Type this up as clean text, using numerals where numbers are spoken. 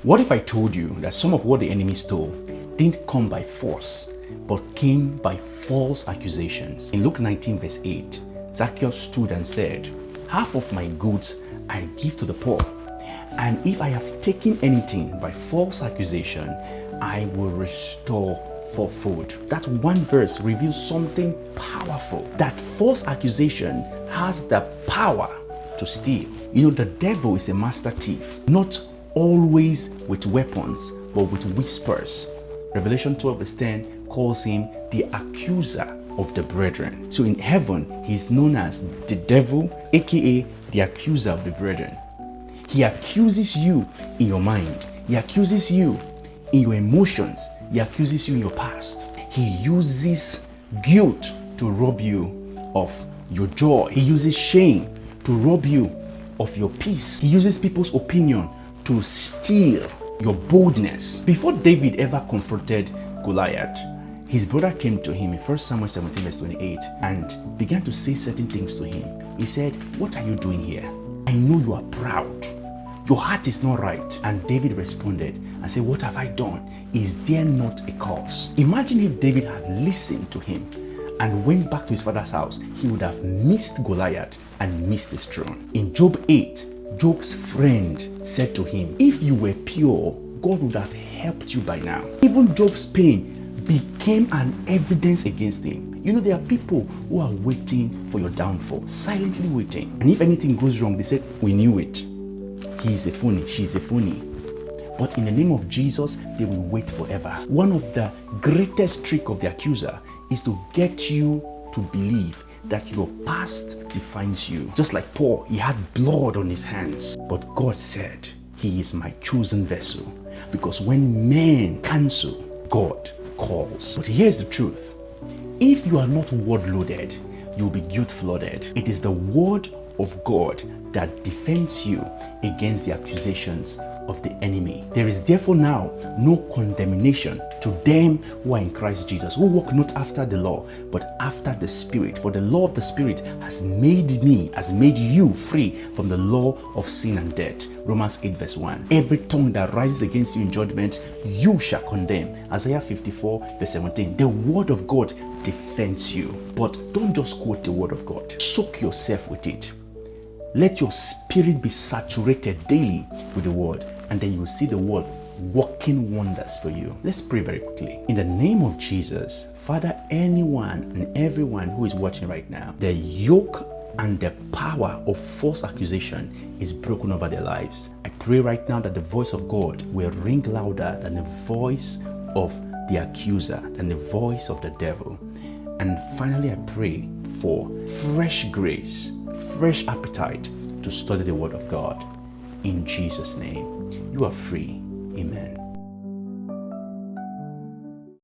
What if I told you that some of what the enemy stole didn't come by force, but came by false accusations? In Luke 19 verse 8, Zacchaeus stood and said, "Half of my goods I give to the poor, and if I have taken anything by false accusation, I will restore fourfold." That one verse reveals something powerful, that false accusation has the power to steal. You know, the devil is a master thief, not always with weapons, but with whispers. Revelation 12 verse 10 calls him the accuser of the brethren. So in heaven, he's known as the devil, aka the accuser of the brethren. He accuses you in your mind. He accuses you in your emotions. He accuses you in your past. He uses guilt to rob you of your joy. He uses shame to rob you of your peace. He uses people's opinion to steal your boldness. Before David ever confronted Goliath, his brother came to him in 1 Samuel 17 verse 28 and began to say certain things to him. He said, "What are you doing here? I know you are proud. Your heart is not right." And David responded and said, "What have I done? Is there not a cause?" Imagine if David had listened to him and went back to his father's house. He would have missed Goliath and missed his throne. In Job 8, Job's friend said to him, "If you were pure, God would have helped you by now." Even Job's pain became an evidence against him. You know, there are people who are waiting for your downfall, silently waiting. And if anything goes wrong, they say, "We knew it. He's a phony, she's a phony." But in the name of Jesus, they will wait forever. One of the greatest tricks of the accuser is to get you to believe that your past defines you. Just like Paul, he had blood on his hands. But God said, "He is my chosen vessel." Because when men cancel, God calls. But here's the truth. If you are not word loaded, you'll be guilt flooded. It is the word of God that defends you against the accusations of the enemy. There is therefore now no condemnation to them who are in Christ Jesus, who walk not after the law, but after the Spirit. For the law of the Spirit has made you free from the law of sin and death. Romans 8 verse 1. Every tongue that rises against you in judgment, you shall condemn. Isaiah 54 verse 17. The word of God defends you. But don't just quote the word of God. Soak yourself with it. Let your spirit be saturated daily with the word, and then you will see the word working wonders for you. Let's pray very quickly. In the name of Jesus, Father, anyone and everyone who is watching right now, the yoke and the power of false accusation is broken over their lives. I pray right now that the voice of God will ring louder than the voice of the accuser, than the voice of the devil. And finally, I pray for fresh grace, fresh appetite to study the word of God. In Jesus' name, you are free. Amen.